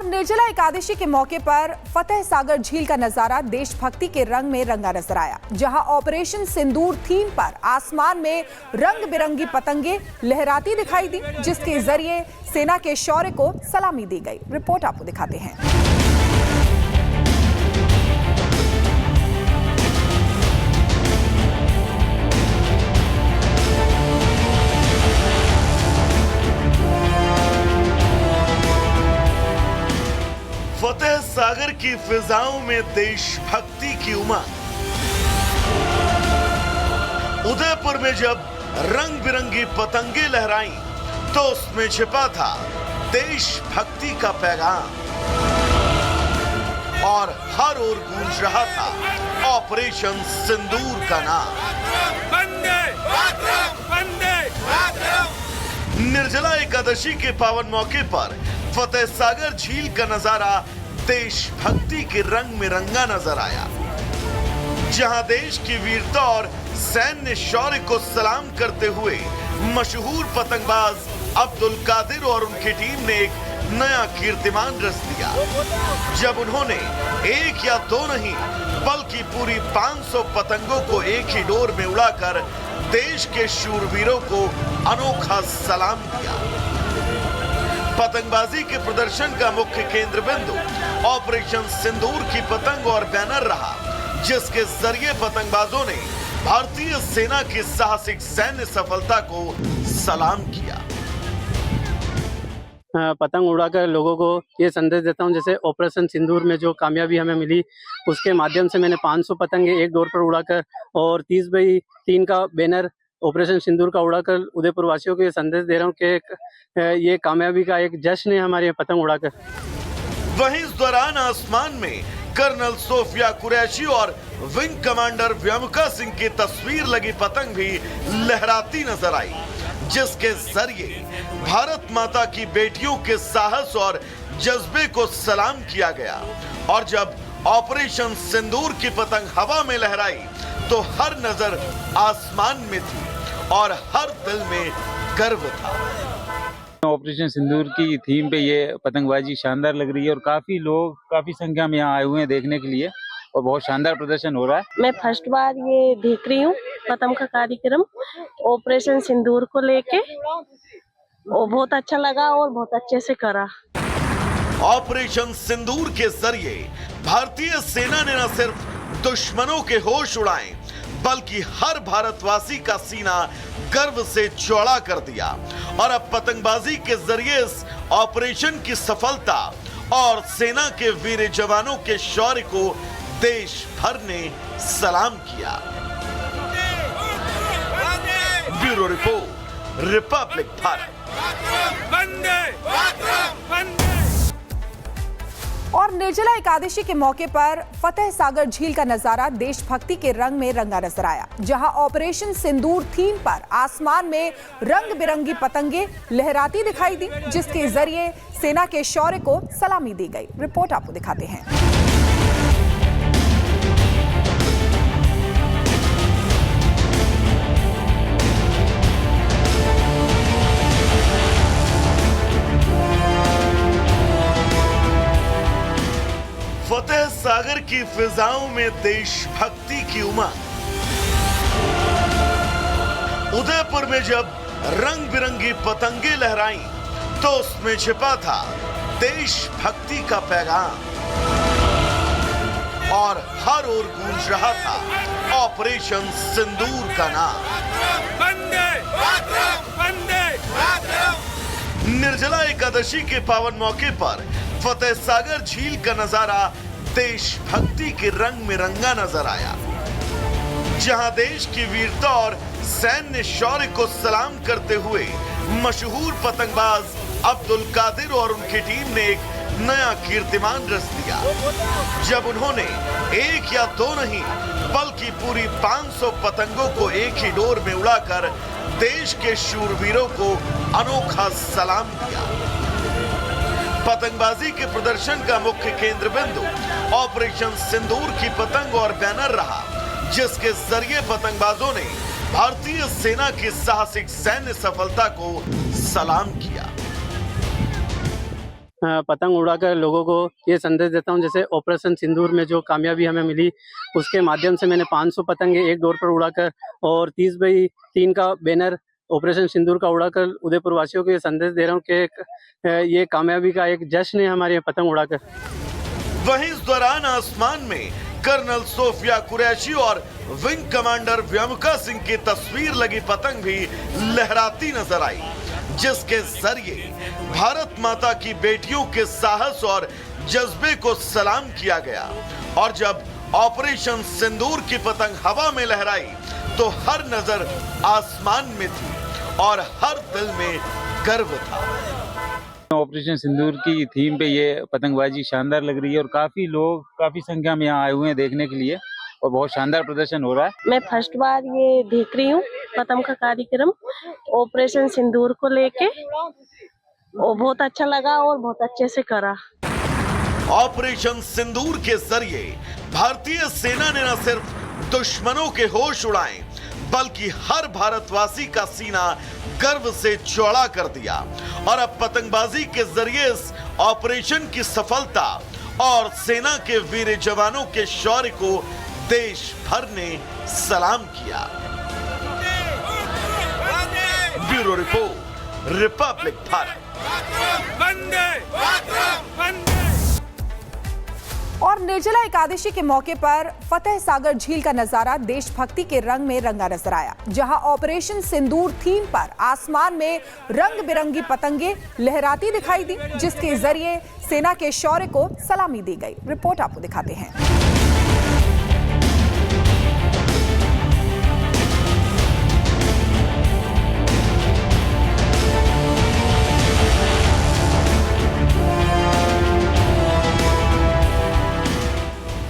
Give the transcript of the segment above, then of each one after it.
और निर्जला एकादशी के मौके पर फतेह सागर झील का नजारा देशभक्ति के रंग में रंगा नजर आया, जहां ऑपरेशन सिंदूर थीम पर आसमान में रंग बिरंगी पतंगे लहराती दिखाई दी, जिसके जरिए सेना के शौर्य को सलामी दी गई। रिपोर्ट आपको दिखाते हैं। फतेह सागर की फिजाओं में देशभक्ति की उमंग। उदयपुर में जब रंग बिरंगी पतंगे लहराईं, तो उसमें छिपा था देशभक्ति का पैगाम और हर ओर गूंज रहा था ऑपरेशन सिंदूर का नाम। निर्जला एकादशी के पावन मौके पर फतेह सागर झील का नजारा देशभक्ति के रंग में रंगा नजर आया, जहां देश की वीरता और सैन्य शौर्य को सलाम करते हुए मशहूर पतंगबाज अब्दुल कादिर और उनकी टीम ने एक नया कीर्तिमान रच दिया, जब उन्होंने एक या दो नहीं बल्कि पूरी 500 पतंगों को एक ही डोर में उड़ाकर देश के शूरवीरों को अनोखा सलाम दिया। पतंगबाजी के प्रदर्शन का मुख्य केंद्र बिंदु ऑपरेशन सिंदूर की पतंग और बैनर रहा, जिसके जरिए पतंगबाजों ने भारतीय सेना की साहसिक सैन्य सफलता को सलाम किया। पतंग उड़ाकर लोगों को ये संदेश देता हूं, जैसे ऑपरेशन सिंदूर में जो कामयाबी हमें मिली, उसके माध्यम से मैंने 500 पतंगे एक डोर पर उड़ाकर और 30x3 का बैनर ऑपरेशन सिंदूर का उड़ाकर उदयपुर वासियों को ये संदेश दे रहा हूँ कि ये कामयाबी का एक जश्न है हमारे पतंग उड़ाकर। वहीं इस दौरान आसमान में कर्नल सोफिया कुरैशी और विंग कमांडर व्योमिका सिंह की तस्वीर लगी पतंग भी लहराती नजर आई, जिसके जरिए भारत माता की बेटियों के साहस और जज्बे को सलाम किया गया। और जब ऑपरेशन सिंदूर की पतंग हवा में लहराई, तो हर नजर आसमान में थी और हर दिल में गर्व था। ऑपरेशन सिंदूर की थीम पे ये पतंगबाजी शानदार लग रही है और काफी लोग काफी संख्या में यहाँ आए हुए हैं देखने के लिए और बहुत शानदार प्रदर्शन हो रहा है। मैं फर्स्ट बार ये देख रही हूँ पतंग का कार्यक्रम ऑपरेशन सिंदूर को लेके, और बहुत अच्छा लगा और बहुत अच्छे से करा। ऑपरेशन सिंदूर के जरिए भारतीय सेना ने न सिर्फ दुश्मनों के होश उड़ाए, बल्कि हर भारतवासी का सीना गर्व से चौड़ा कर दिया। और अब पतंगबाजी के जरिए इस ऑपरेशन की सफलता और सेना के वीर जवानों के शौर्य को देश भर ने सलाम किया। Bureau report, Republic Bharat. और निर्जला एकादशी के मौके पर फतेह सागर झील का नजारा देशभक्ति के रंग में रंगा नजर आया, जहां ऑपरेशन सिंदूर थीम पर आसमान में रंग बिरंगी पतंगे लहराती दिखाई दी, जिसके जरिए सेना के शौर्य को सलामी दी गई। रिपोर्ट आपको दिखाते हैं। फतेह सागर की फिजाओं में देशभक्ति की उमंग। उदयपुर में जब रंग बिरंगी पतंगे लहराईं, तो उसमें छिपा था देशभक्ति का पैगाम और हर ओर गूंज रहा था ऑपरेशन सिंदूर का नाम। निर्जला एकादशी के पावन मौके पर फतेह सागर झील का नजारा देशभक्ति के रंग में रंगा नजर आया, जहां देश की वीरता और सैन्य शौर्य को सलाम करते हुए मशहूर पतंगबाज अब्दुल कादिर और उनकी टीम ने एक नया कीर्तिमान रच दिया, जब उन्होंने एक या दो नहीं बल्कि पूरी 500 पतंगों को एक ही डोर में उड़ाकर देश के शूरवीरों को अनोखा सलाम दिया। पतंगबाजी के प्रदर्शन का मुख्य केंद्र बिंदु ऑपरेशन सिंदूर की पतंग और बैनर रहा, जिसके जरिए पतंगबाजों ने भारतीय सेना की साहसिक सैन्य सफलता को सलाम किया। पतंग उड़ाकर लोगों को ये संदेश देता हूँ, जैसे ऑपरेशन सिंदूर में जो कामयाबी हमें मिली उसके माध्यम से मैंने 500 पतंगे एक डोर पर उड़ाकर और 30x3 का बैनर ऑपरेशन सिंदूर का उड़ाकर उदयपुर वासियों को ये संदेश दे रहा हूँ कि ये कामयाबी का एक जश्न है हमारे यहाँ पतंग उड़ाकर। वहीं इस दौरान आसमान में कर्नल सोफिया कुरैशी और विंग कमांडर व्योमिका सिंह की तस्वीर लगी पतंग भी लहराती नजर आई, जिसके जरिए भारत माता की बेटियों के साहस और जज्बे को सलाम किया गया। और जब ऑपरेशन सिंदूर की पतंग हवा में लहराई तो हर नजर आसमान में थी और हर दिल में गर्व था। ऑपरेशन सिंदूर की थीम पे ये पतंगबाजी शानदार लग रही है और काफी लोग काफी संख्या में यहाँ आए हुए हैं देखने के लिए और बहुत शानदार प्रदर्शन हो रहा है। मैं फर्स्ट बार ये देख रही हूँ पतंग का कार्यक्रम ऑपरेशन सिंदूर को लेके, वो बहुत अच्छा लगा और बहुत अच्छे से करा। ऑपरेशन सिंदूर के जरिए भारतीय सेना ने न सिर्फ दुश्मनों के होश उड़ाए बल्कि हर भारतवासी का सीना गर्व से चौड़ा कर दिया। और अब पतंगबाजी के जरिए इस ऑपरेशन की सफलता और सेना के वीर जवानों के शौर्य को देश भर ने सलाम किया। Bureau report, Republic Bharat. और निर्जला एकादशी के मौके पर फतेह सागर झील का नजारा देशभक्ति के रंग में रंगा नजर आया, जहां ऑपरेशन सिंदूर थीम पर आसमान में रंग बिरंगी पतंगे लहराती दिखाई दी, जिसके जरिए सेना के शौर्य को सलामी दी गई। रिपोर्ट आपको दिखाते हैं।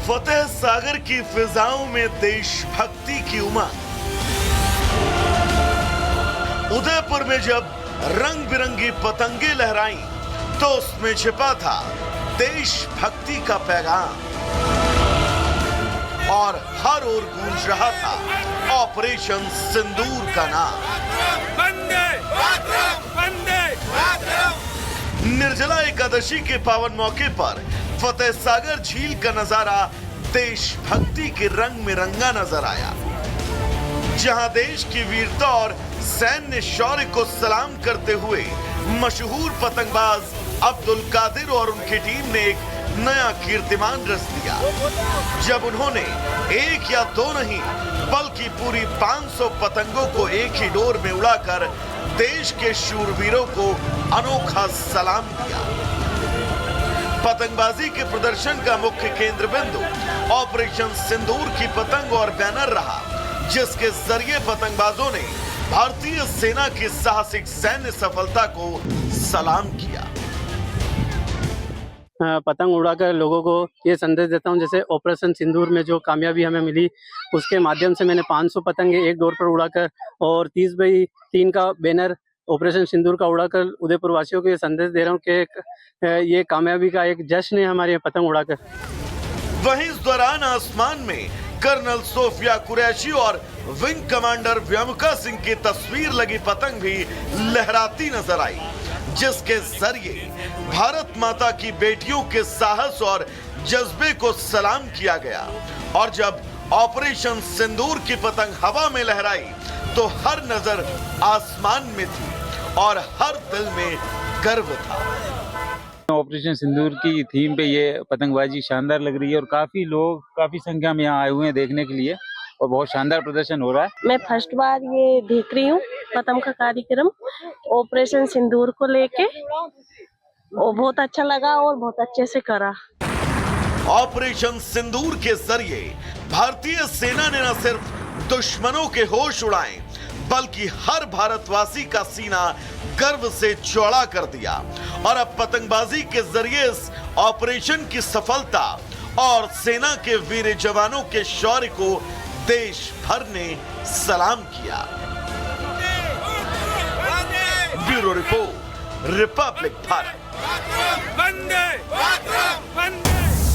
फतेह सागर की फिजाओं में देशभक्ति की उमंग। उदयपुर में जब रंग बिरंगी पतंगे लहराई तो उसमें छिपा था देशभक्ति का पैगाम और हर ओर गूंज रहा था ऑपरेशन सिंदूर का नाम। निर्जला एकादशी के पावन मौके पर फतेह सागर झील का नजारा देशभक्ति के रंग में रंगा नजर आया, जहां देश की वीरता और सैन्य शौर्य को सलाम करते हुए मशहूर पतंगबाज अब्दुल कादिर और उनकी टीम ने एक नया कीर्तिमान रच दिया, जब उन्होंने एक या दो नहीं बल्कि पूरी 500 पतंगों को एक ही डोर में उड़ाकर देश के शूरवीरों को अनोखा सलाम दिया। पतंगबाजी के प्रदर्शन का मुख्य केंद्र बिंदु ऑपरेशन सिंदूर की पतंग और बैनर रहा, जिसके जरिए पतंगबाजों ने भारतीय सेना की साहसिक सैन्य सफलता को सलाम किया। पतंग उड़ाकर लोगों को ये संदेश देता हूँ, जैसे ऑपरेशन सिंदूर में जो कामयाबी हमें मिली उसके माध्यम से मैंने 500 पतंगे एक डोर पर उड़ाकर और 30x3 का बैनर ऑपरेशन सिंदूर का उड़ाकर उदयपुर वासियों को ये संदेश दे रहा हूँ कि ये कामयाबी का एक जश्न है हमारे यहाँ पतंग उड़ाकर। वहीं इस दौरान आसमान में कर्नल सोफिया कुरैशी और विंग कमांडर व्योमिका सिंह की तस्वीर लगी पतंग भी लहराती नजर आई, जिसके जरिए भारत माता की बेटियों के साहस और जज्बे को सलाम किया गया। और जब ऑपरेशन सिंदूर की पतंग हवा में लहराई तो हर नजर आसमान में थी और हर दिल में गर्व था। ऑपरेशन सिंदूर की थीम पे ये पतंगबाजी शानदार लग रही है और काफी लोग काफी संख्या में यहाँ आए हुए हैं देखने के लिए और बहुत शानदार प्रदर्शन हो रहा है। मैं फर्स्ट बार ये देख रही हूँ पतंग का कार्यक्रम ऑपरेशन सिंदूर को लेके, वो बहुत अच्छा लगा और बहुत अच्छे से करा। ऑपरेशन सिंदूर के जरिए भारतीय सेना ने न सिर्फ दुश्मनों के होश उड़ाए बल्कि हर भारतवासी का सीना गर्व से चौड़ा कर दिया। और अब पतंगबाजी के जरिए इस ऑपरेशन की सफलता और सेना के वीर जवानों के शौर्य को देश भर ने सलाम किया। Bureau report, Republic Bharat.